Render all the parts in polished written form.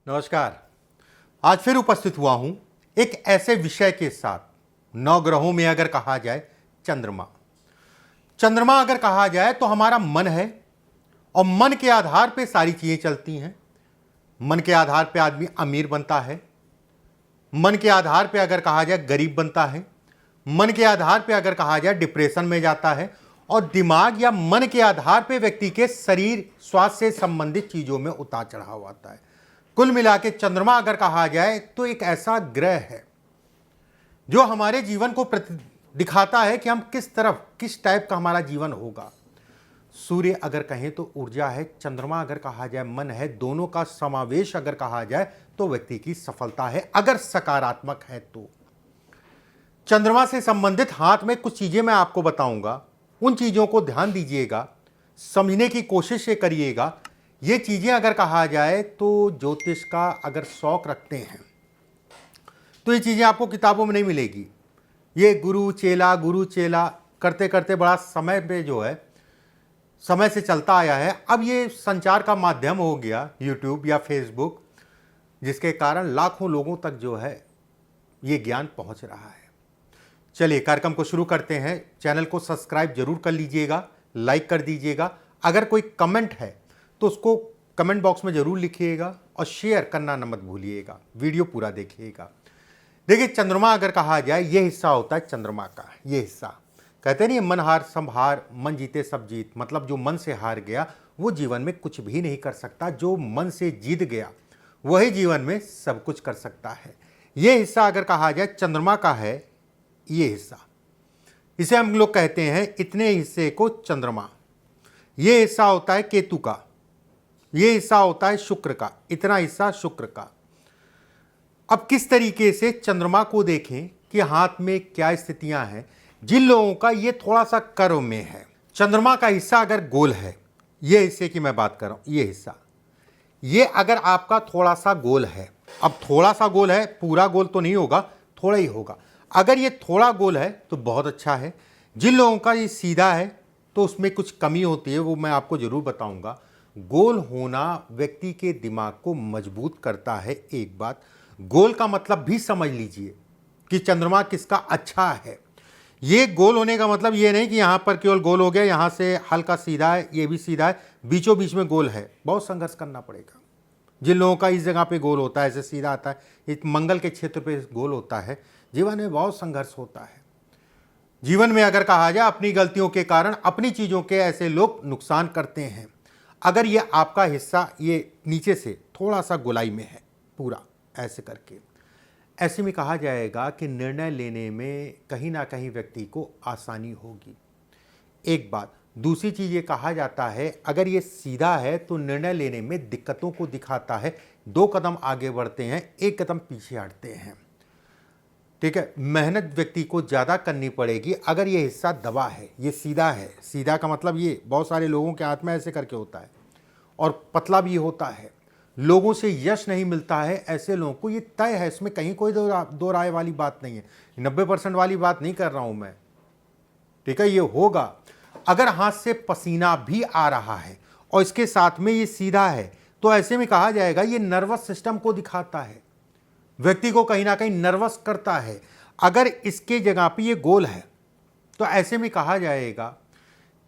नमस्कार। आज फिर उपस्थित हुआ हूं एक ऐसे विषय के साथ, नवग्रहों में अगर कहा जाए चंद्रमा। चंद्रमा अगर कहा जाए तो हमारा मन है और मन के आधार पे सारी चीजें चलती हैं। मन के आधार पे आदमी अमीर बनता है, मन के आधार पे अगर कहा जाए गरीब बनता है, मन के आधार पे अगर कहा जाए डिप्रेशन में जाता है, और दिमाग या मन के आधार पे व्यक्ति के शरीर स्वास्थ्य से संबंधित चीजों में उतार चढ़ाव आता है। कुल मिला के चंद्रमा अगर कहा जाए तो एक ऐसा ग्रह है जो हमारे जीवन को दिखाता है कि हम किस तरफ किस टाइप का हमारा जीवन होगा। सूर्य अगर कहें तो ऊर्जा है, चंद्रमा अगर कहा जाए मन है। दोनों का समावेश अगर कहा जाए तो व्यक्ति की सफलता है, अगर सकारात्मक है तो। चंद्रमा से संबंधित हाथ में कुछ चीजें मैं आपको बताऊंगा, उन चीजों को ध्यान दीजिएगा, समझने की कोशिश करिएगा। ये चीजें अगर कहा जाए तो ज्योतिष का अगर शौक रखते हैं तो ये चीजें आपको किताबों में नहीं मिलेगी। ये गुरु चेला करते करते बड़ा समय पे जो है समय से चलता आया है। अब ये संचार का माध्यम हो गया यूट्यूब या फेसबुक, जिसके कारण लाखों लोगों तक जो है ये ज्ञान पहुंच रहा है। चलिए कार्यक्रम को शुरू करते हैं। चैनल को सब्सक्राइब जरूर कर लीजिएगा, लाइक कर दीजिएगा। अगर कोई कमेंट है तो उसको कमेंट बॉक्स में जरूर लिखिएगा और शेयर करना न मत भूलिएगा। वीडियो पूरा देखिएगा। देखिए, चंद्रमा अगर कहा जाए ये हिस्सा होता है चंद्रमा का। ये हिस्सा कहते नहीं मन हार सब हार, मन जीते सब जीत। मतलब जो मन से हार गया वो जीवन में कुछ भी नहीं कर सकता, जो मन से जीत गया वही जीवन में सब कुछ कर सकता है। ये हिस्सा अगर कहा जाए चंद्रमा का है, ये हिस्सा, इसे हम लोग कहते हैं इतने हिस्से को चंद्रमा। ये हिस्सा होता है केतु का, ये हिस्सा होता है शुक्र का, इतना हिस्सा शुक्र का। अब किस तरीके से चंद्रमा को देखें कि हाथ में क्या स्थितियां हैं। जिन लोगों का ये थोड़ा सा कर्व में है, चंद्रमा का हिस्सा अगर गोल है, ये हिस्से की मैं बात कर रहा हूं, ये हिस्सा, ये अगर आपका थोड़ा सा गोल है, अब थोड़ा सा गोल है, पूरा गोल तो नहीं होगा, थोड़ा ही होगा। अगर ये थोड़ा गोल है तो बहुत अच्छा है। जिन लोगों का ये सीधा है तो उसमें कुछ कमी होती है, वो मैं आपको जरूर बताऊंगा। गोल होना व्यक्ति के दिमाग को मजबूत करता है। एक बात, गोल का मतलब भी समझ लीजिए कि चंद्रमा किसका अच्छा है। ये गोल होने का मतलब ये नहीं कि यहाँ पर केवल गोल हो गया, यहाँ से हल्का सीधा है, ये भी सीधा है, बीचों बीच में गोल है। बहुत संघर्ष करना पड़ेगा। जिन लोगों का इस जगह पे गोल होता है, ऐसे सीधा आता है, एक मंगल के क्षेत्र पे गोल होता है, जीवन में बहुत संघर्ष होता है। जीवन में अगर कहा जाए अपनी गलतियों के कारण अपनी चीज़ों के ऐसे लोग नुकसान करते हैं। अगर ये आपका हिस्सा ये नीचे से थोड़ा सा गोलाई में है, पूरा ऐसे करके, ऐसे में कहा जाएगा कि निर्णय लेने में कहीं ना कहीं व्यक्ति को आसानी होगी। एक बात। दूसरी चीज़ ये कहा जाता है अगर ये सीधा है तो निर्णय लेने में दिक्कतों को दिखाता है। 2 कदम आगे बढ़ते हैं, 1 कदम पीछे हटते हैं। ठीक है, मेहनत व्यक्ति को ज़्यादा करनी पड़ेगी। अगर ये हिस्सा दबा है, ये सीधा है, सीधा का मतलब ये बहुत सारे लोगों के हाथ में ऐसे करके होता है, और पतला भी होता है, लोगों से यश नहीं मिलता है। ऐसे लोगों को ये तय है, इसमें कहीं कोई दो राय वाली बात नहीं है, 90% वाली बात नहीं कर रहा हूँ मैं। ठीक है, ये होगा। अगर हाथ से पसीना भी आ रहा है और इसके साथ में ये सीधा है तो ऐसे में कहा जाएगा ये नर्वस सिस्टम को दिखाता है, व्यक्ति को कहीं ना कहीं नर्वस करता है। अगर इसके जगह पे ये गोल है तो ऐसे में कहा जाएगा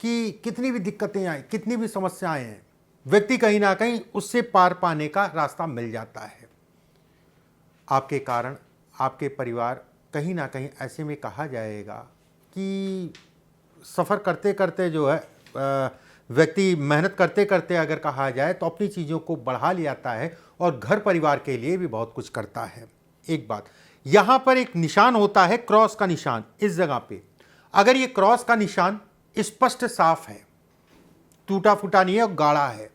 कि कितनी भी दिक्कतें आए, कितनी भी समस्याएं हैं, व्यक्ति कहीं ना कहीं उससे पार पाने का रास्ता मिल जाता है। आपके कारण आपके परिवार कहीं ना कहीं ऐसे में कहा जाएगा कि सफ़र करते करते जो है व्यक्ति मेहनत करते करते अगर कहा जाए तो अपनी चीज़ों को बढ़ा ले आता है और घर परिवार के लिए भी बहुत कुछ करता है। एक बात, यहाँ पर एक निशान होता है क्रॉस का निशान, इस जगह पे अगर ये क्रॉस का निशान स्पष्ट साफ है, टूटा फूटा नहीं है और गाढ़ा है,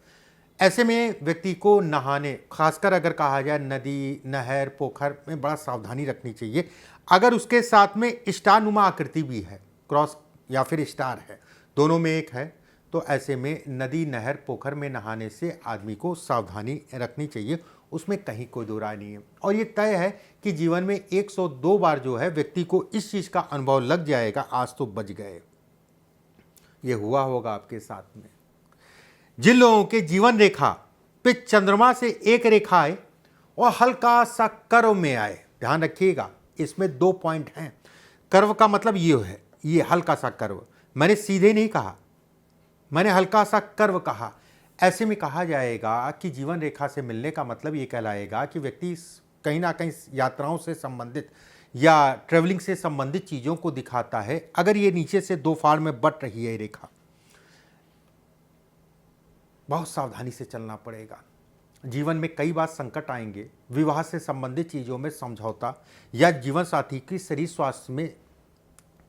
ऐसे में व्यक्ति को नहाने, खासकर अगर कहा जाए नदी, नहर, पोखर में बड़ा सावधानी रखनी चाहिए। अगर उसके साथ में स्टार नुमा आकृति भी है, क्रॉस या फिर स्टार है, दोनों में एक है, तो ऐसे में नदी, नहर, पोखर में नहाने से आदमी को सावधानी रखनी चाहिए, उसमें कहीं कोई दो राय नहीं है। और ये तय है कि जीवन में 102 बार जो है व्यक्ति को इस चीज़ का अनुभव लग जाएगा, आज तो बच गए। ये हुआ होगा आपके साथ में। जिन लोगों के जीवन रेखा पे चंद्रमा से एक रेखा है और हल्का सा कर्व में आए। ध्यान रखिएगा, इसमें 2 पॉइंट हैं। कर्व का मतलब ये है, ये हल्का सा कर्व, मैंने सीधे नहीं कहा, मैंने हल्का सा कर्व कहा। ऐसे में कहा जाएगा कि जीवन रेखा से मिलने का मतलब ये कहलाएगा कि व्यक्ति कहीं ना कहीं यात्राओं से संबंधित या ट्रेवलिंग से संबंधित चीज़ों को दिखाता है। अगर ये नीचे से 2 फाड़ में बट रही है रेखा, बहुत सावधानी से चलना पड़ेगा। जीवन में कई बार संकट आएंगे, विवाह से संबंधित चीज़ों में समझौता या जीवन साथी की शरीर स्वास्थ्य में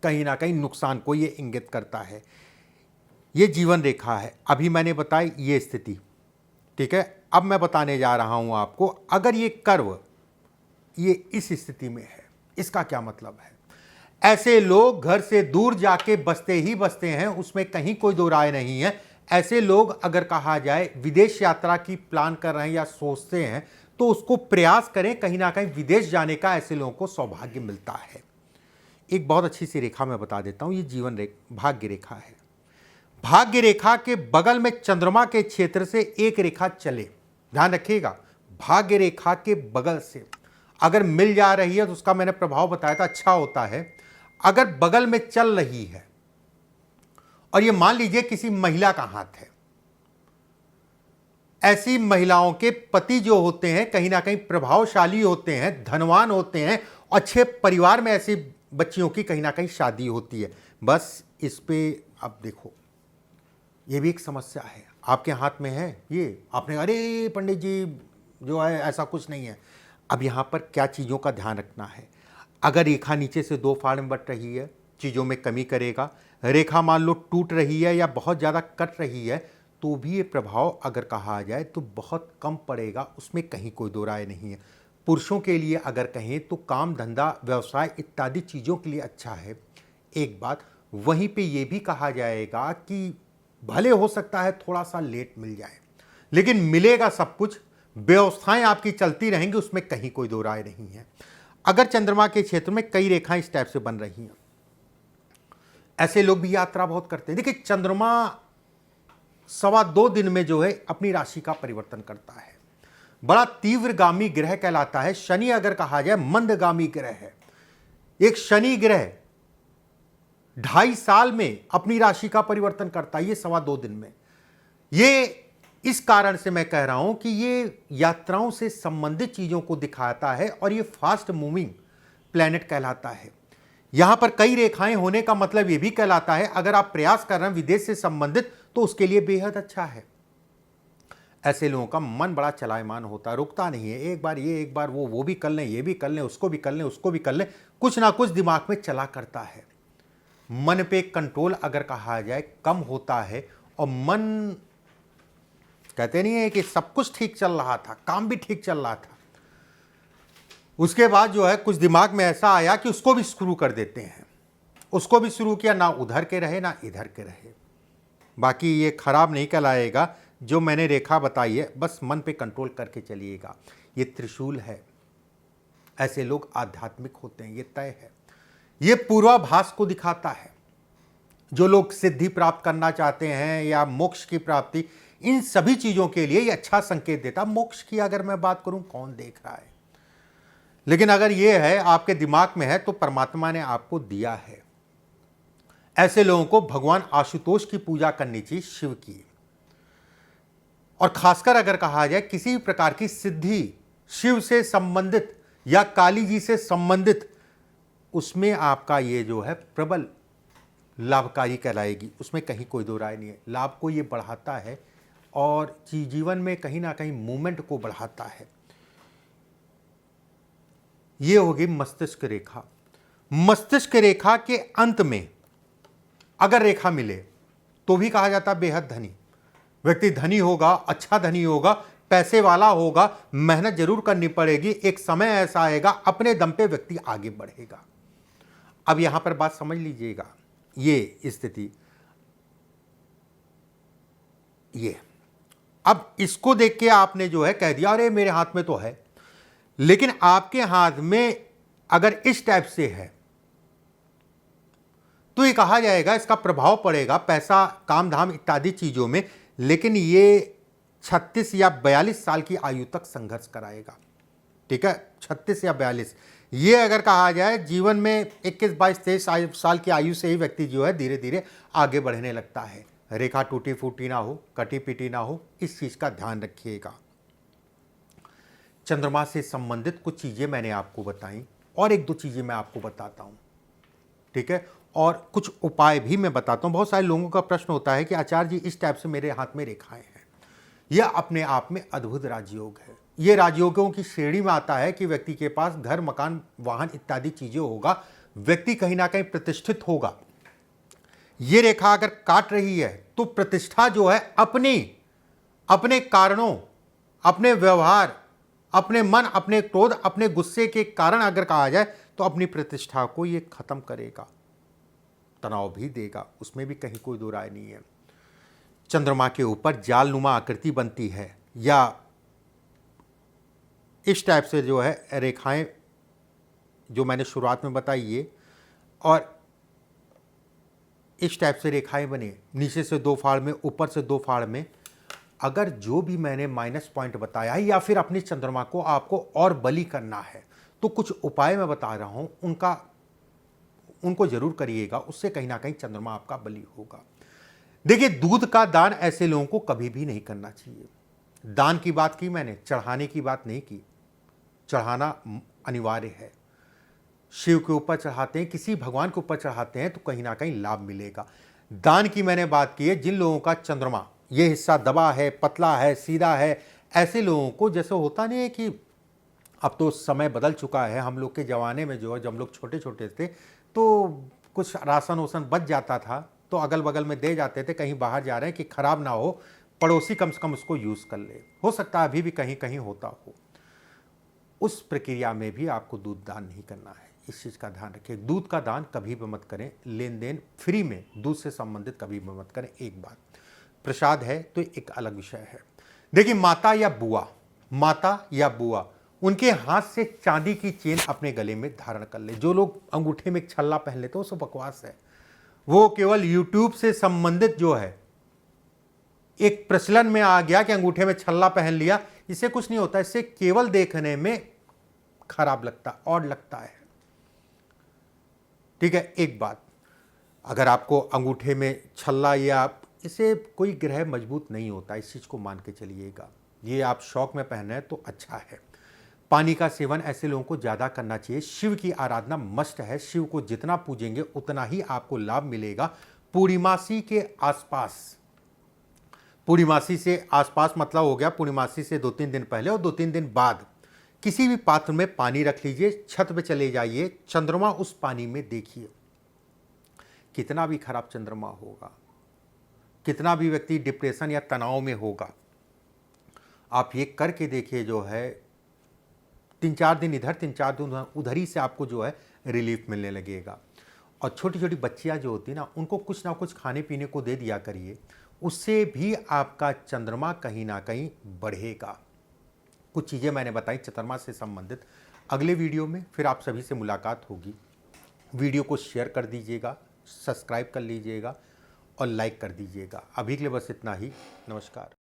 कहीं ना कहीं नुकसान को ये इंगित करता है। ये जीवन रेखा है, अभी मैंने बताई ये स्थिति, ठीक है। अब मैं बताने जा रहा हूँ आपको, अगर ये कर्व ये इस स्थिति में है, इसका क्या मतलब है। ऐसे लोग घर से दूर जाके बसते ही बसते हैं, उसमें कहीं कोई दो राय नहीं है। ऐसे लोग अगर कहा जाए विदेश यात्रा की प्लान कर रहे हैं या सोचते हैं, तो उसको प्रयास करें, कहीं ना कहीं विदेश जाने का ऐसे लोगों को सौभाग्य मिलता है। एक बहुत अच्छी सी रेखा मैं बता देता हूँ, ये जीवन भाग्य रेखा है। भाग्य रेखा के बगल में चंद्रमा के क्षेत्र से एक रेखा चले, ध्यान रखिएगा, भाग्य रेखा के बगल से अगर मिल जा रही है तो उसका मैंने प्रभाव बताया था, अच्छा होता है। अगर बगल में चल रही है और ये मान लीजिए किसी महिला का हाथ है, ऐसी महिलाओं के पति जो होते हैं कहीं ना कहीं प्रभावशाली होते हैं, धनवान होते हैं, अच्छे परिवार में ऐसी बच्चियों की कहीं ना कहीं शादी होती है। बस इस पे अब देखो, ये भी एक समस्या है। आपके हाथ में है ये, आपने अरे पंडित जी जो है ऐसा कुछ नहीं है। अब यहाँ पर क्या चीज़ों का ध्यान रखना है। अगर रेखा नीचे से 2 फाड़ में बट रही है, चीज़ों में कमी करेगा। रेखा मान लो टूट रही है या बहुत ज़्यादा कट रही है, तो भी ये प्रभाव अगर कहा जाए तो बहुत कम पड़ेगा, उसमें कहीं कोई दो राय नहीं है। पुरुषों के लिए अगर कहें तो काम धंधा व्यवसाय इत्यादि चीज़ों के लिए अच्छा है। एक बात वहीं पे ये भी कहा जाएगा कि भले हो सकता है थोड़ा सा लेट मिल जाए, लेकिन मिलेगा सब कुछ, व्यवस्थाएं आपकी चलती रहेंगी, उसमें कहीं कोई दो राय नहीं है। अगर चंद्रमा के क्षेत्र में कई रेखाएं इस टाइप से बन रही हैं, ऐसे लोग भी यात्रा बहुत करते हैं। देखिए, चंद्रमा 2.25 दिन में जो है अपनी राशि का परिवर्तन करता है, बड़ा तीव्रगामी ग्रह कहलाता है। शनि अगर कहा जाए मंदगामी ग्रह है। एक शनि ग्रह 2.5 साल में अपनी राशि का परिवर्तन करता है, ये 2.25 दिन में। ये इस कारण से मैं कह रहा हूं कि ये यात्राओं से संबंधित चीजों को दिखाता है और ये फास्ट मूविंग प्लैनेट कहलाता है। यहां पर कई रेखाएं होने का मतलब ये भी कहलाता है अगर आप प्रयास कर रहे हैं विदेश से संबंधित, तो उसके लिए बेहद अच्छा है। ऐसे लोगों का मन बड़ा चलायमान होता है, रुकता नहीं है। एक बार ये, एक बार वो भी कर लें, ये भी कर लें, उसको भी कर लें, उसको भी कर लें, कुछ ना कुछ दिमाग में चला करता है। मन पे कंट्रोल अगर कहा जाए कम होता है, और मन कहते नहीं है कि सब कुछ ठीक चल रहा था, काम भी ठीक चल रहा था, उसके बाद जो है कुछ दिमाग में ऐसा आया कि उसको भी शुरू कर देते हैं। उसको भी शुरू किया, ना उधर के रहे ना इधर के रहे। बाकी ये खराब नहीं कहलाएगा, जो मैंने रेखा बताई है बस मन पे कंट्रोल करके चलिएगा। ये त्रिशूल है, ऐसे लोग आध्यात्मिक होते हैं, ये तय है। ये पूर्वाभास को दिखाता है। जो लोग सिद्धि प्राप्त करना चाहते हैं या मोक्ष की प्राप्ति, इन सभी चीजों के लिए ये अच्छा संकेत देता। मोक्ष की अगर मैं बात करूं, कौन देख रहा है, लेकिन अगर ये है आपके दिमाग में है तो परमात्मा ने आपको दिया है। ऐसे लोगों को भगवान आशुतोष की पूजा करनी चाहिए, शिव की। और खासकर अगर कहा जाए किसी भी प्रकार की सिद्धि शिव से संबंधित या काली जी से संबंधित, उसमें आपका ये जो है प्रबल लाभकारी कहलाएगी, उसमें कहीं कोई दो राय नहीं है। लाभ को ये बढ़ाता है और जीवन में कहीं ना कहीं मूवमेंट को बढ़ाता है। ये होगी मस्तिष्क रेखा। मस्तिष्क रेखा के अंत में अगर रेखा मिले तो भी कहा जाता है बेहद धनी व्यक्ति। धनी होगा, अच्छा धनी होगा, पैसे वाला होगा, मेहनत जरूर करनी पड़ेगी, एक समय ऐसा आएगा अपने दम पे व्यक्ति आगे बढ़ेगा। अब यहां पर बात समझ लीजिएगा, ये स्थिति, ये अब इसको देख के आपने जो है कह दिया अरे मेरे हाथ में तो है, लेकिन आपके हाथ में अगर इस टाइप से है तो ये कहा जाएगा इसका प्रभाव पड़ेगा पैसा, काम धाम इत्यादि चीजों में, लेकिन ये 36 या 42 साल की आयु तक संघर्ष कराएगा। ठीक है, 36 या 42, ये अगर कहा जाए जीवन में 21, 22, 23 साल की आयु से ही व्यक्ति जो है धीरे धीरे आगे बढ़ने लगता है। रेखा टूटी फूटी ना हो, कटी पिटी ना हो, इस चीज का ध्यान रखिएगा। चंद्रमा से संबंधित कुछ चीजें मैंने आपको बताई और एक दो चीजें मैं आपको बताता हूं, ठीक है, और कुछ उपाय भी मैं बताता हूं। बहुत सारे लोगों का प्रश्न होता है कि आचार्य जी इस टाइप से मेरे हाथ में रेखाएं हैं। यह अपने आप में अद्भुत राजयोग है। यह राजयोगों की श्रेणी में आता है कि व्यक्ति के पास घर, मकान, वाहन इत्यादि चीजें होगा, व्यक्ति कहीं ना कहीं प्रतिष्ठित होगा। यह रेखा अगर काट रही है तो प्रतिष्ठा जो है अपने कारणों, अपने व्यवहार, अपने मन, अपने क्रोध, अपने गुस्से के कारण अगर कहा जाए तो अपनी प्रतिष्ठा को यह खत्म करेगा, तनाव भी देगा, उसमें भी कहीं कोई दो राय नहीं है। चंद्रमा के ऊपर जालनुमा आकृति बनती है या इस टाइप से जो है रेखाएं जो मैंने शुरुआत में बताई ये, और इस टाइप से रेखाएं बने, नीचे से 2 फाड़ में, ऊपर से 2 फाड़ में। अगर जो भी मैंने माइनस पॉइंट बताया है या फिर अपने चंद्रमा को आपको और बली करना है तो कुछ उपाय मैं बता रहा हूं, उनको जरूर करिएगा, उससे कहीं ना कहीं चंद्रमा आपका बली होगा। देखिए, दूध का दान ऐसे लोगों को कभी भी नहीं करना चाहिए। दान की बात की मैंने, चढ़ाने की बात नहीं की। चढ़ाना अनिवार्य है, शिव के ऊपर चढ़ाते हैं, किसी भगवान के ऊपर चढ़ाते हैं तो कहीं ना कहीं लाभ मिलेगा। दान की मैंने बात की है जिन लोगों का चंद्रमा ये हिस्सा दबा है, पतला है, सीधा है, ऐसे लोगों को, जैसे होता नहीं है कि अब तो समय बदल चुका है, हम लोग के ज़माने में जो है, जब हम लोग छोटे छोटे थे तो कुछ राशन वासन बच जाता था तो अगल बगल में दे जाते थे, कहीं बाहर जा रहे हैं कि खराब ना हो, पड़ोसी कम से कम उसको यूज़ कर ले। हो सकता है अभी भी कहीं कहीं होता हो। उस प्रक्रिया में भी आपको दूध दान नहीं करना है, इस चीज़ का ध्यान रखिए। दूध का दान कभी भी मत करें, लेन देन फ्री में दूध से संबंधित कभी भी मत करें। एक बात, प्रसाद है तो एक अलग विषय है। देखिए, माता या बुआ उनके हाथ से चांदी की चेन अपने गले में धारण कर ले। जो लोग अंगूठे में एक छल्ला पहन लेते हैं वो सब बकवास है। वो केवल यूट्यूब से संबंधित जो है एक प्रचलन में आ गया कि अंगूठे में छल्ला पहन लिया, इससे कुछ नहीं होता, इससे केवल देखने में खराब लगता, ऑड लगता है, ठीक है। एक बात, अगर आपको अंगूठे में छल्ला या इससे कोई ग्रह मजबूत नहीं होता, इस चीज को मान के चलिएगा। ये आप शौक में पहने हैं तो अच्छा है। पानी का सेवन ऐसे लोगों को ज्यादा करना चाहिए। शिव की आराधना मस्ट है, शिव को जितना पूजेंगे उतना ही आपको लाभ मिलेगा। पूर्णिमासी के आसपास, पूर्णिमासी से आसपास मतलब हो गया पूर्णिमासी से 2-3 दिन पहले और 2-3 दिन बाद किसी भी पात्र में पानी रख लीजिए, छत पे चले जाइए, चंद्रमा उस पानी में देखिए। कितना भी खराब चंद्रमा होगा, कितना भी व्यक्ति डिप्रेशन या तनाव में होगा, आप ये करके देखिए, जो है 3-4 दिन इधर 3-4 दिन उधर ही से आपको जो है रिलीफ मिलने लगेगा। और छोटी छोटी बच्चियां जो होती है ना, उनको कुछ ना कुछ खाने पीने को दे दिया करिए, उससे भी आपका चंद्रमा कहीं ना कहीं बढ़ेगा। कुछ चीज़ें मैंने बताई चंद्रमा से संबंधित। अगले वीडियो में फिर आप सभी से मुलाकात होगी। वीडियो को शेयर कर दीजिएगा, सब्सक्राइब कर लीजिएगा और लाइक कर दीजिएगा। अभी के लिए बस इतना ही। नमस्कार।